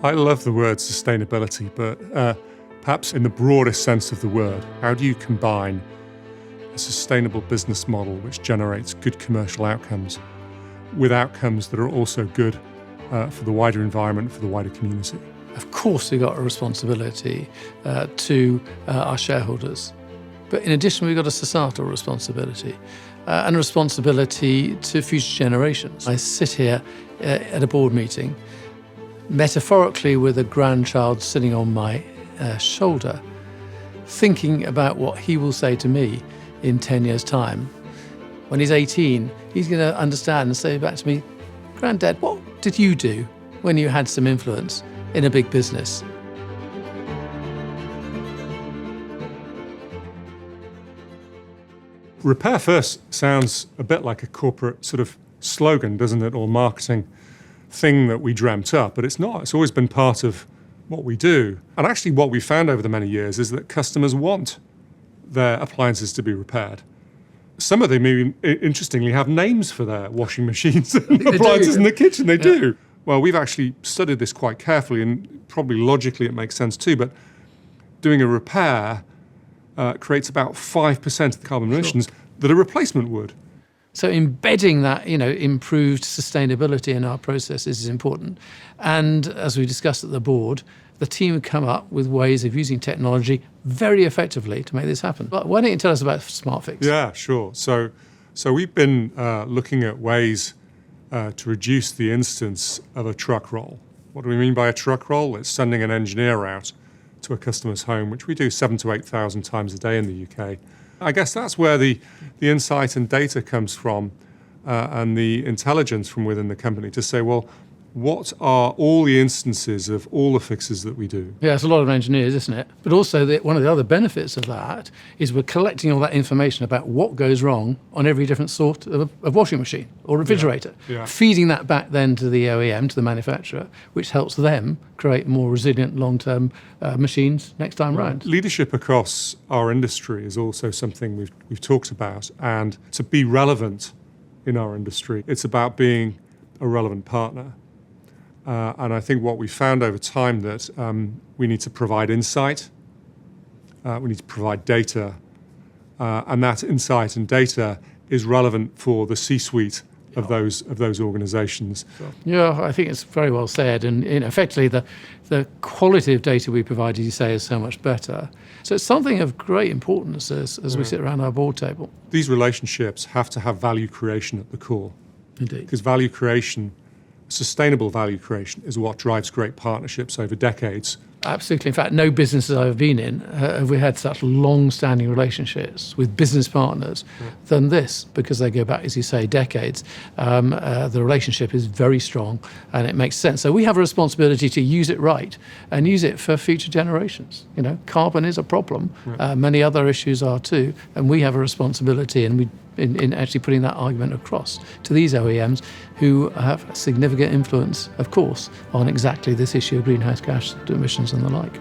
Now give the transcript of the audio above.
I love the word sustainability, but perhaps in the broadest sense of the word, how do you combine a sustainable business model which generates good commercial outcomes with outcomes that are also good for the wider environment, for the wider community? Of course, we've got a responsibility to our shareholders. But in addition, we've got a societal responsibility and a responsibility to future generations. I sit here at a board meeting, metaphorically with a grandchild sitting on my shoulder, thinking about what he will say to me in 10 years' time. When he's 18, he's going to understand and say back to me, "Granddad, what did you do when you had some influence in a big business?" Repair first sounds a bit like a corporate sort of slogan, doesn't it, or marketing thing that we dreamt up, but it's not. It's always been part of what we do. And actually what we found over the many years is that customers want their appliances to be repaired. Some of them even, interestingly, have names for their washing machines and appliances in the kitchen. They do. Well, we've actually studied this quite carefully, and probably logically it makes sense too, but doing a repair creates about 5% of the carbon emissions that a replacement would. So embedding that, improved sustainability in our processes is important. And as we discussed at the board, the team have come up with ways of using technology very effectively to make this happen. But why don't you tell us about SmartFix? Yeah, sure. So we've been looking at ways to reduce the instance of a truck roll. What do we mean by a truck roll? It's sending an engineer out to a customer's home, which we do 7,000 to 8,000 times a day in the UK. I guess that's where the insight and data comes from, and the intelligence from within the company to say, well, what are all the instances of all the fixes that we do? Yeah, it's a lot of engineers, isn't it? But also one of the other benefits of that is we're collecting all that information about what goes wrong on every different sort of washing machine or refrigerator, feeding that back then to the OEM, to the manufacturer, which helps them create more resilient long-term machines next time round. Leadership across our industry is also something we've talked about, and to be relevant in our industry, it's about being a relevant partner. And I think what we found over time that we need to provide insight, we need to provide data, and that insight and data is relevant for the C-suite of those organisations. Yeah, I think it's very well said. And effectively, the quality of data we provide, as you say, is so much better. So it's something of great importance as we sit around our board table. These relationships have to have value creation at the core. Indeed. Because value creation, sustainable value creation, is what drives great partnerships over decades. Absolutely. In fact, no businesses I've been in have we had such long-standing relationships with business partners than this, because they go back, as you say, decades. The relationship is very strong and it makes sense. So we have a responsibility to use it right and use it for future generations. Carbon is a problem. Many other issues are too. And we have a responsibility in actually putting that argument across to these OEMs who have significant influence, of course, on exactly this issue of greenhouse gas emissions and the like.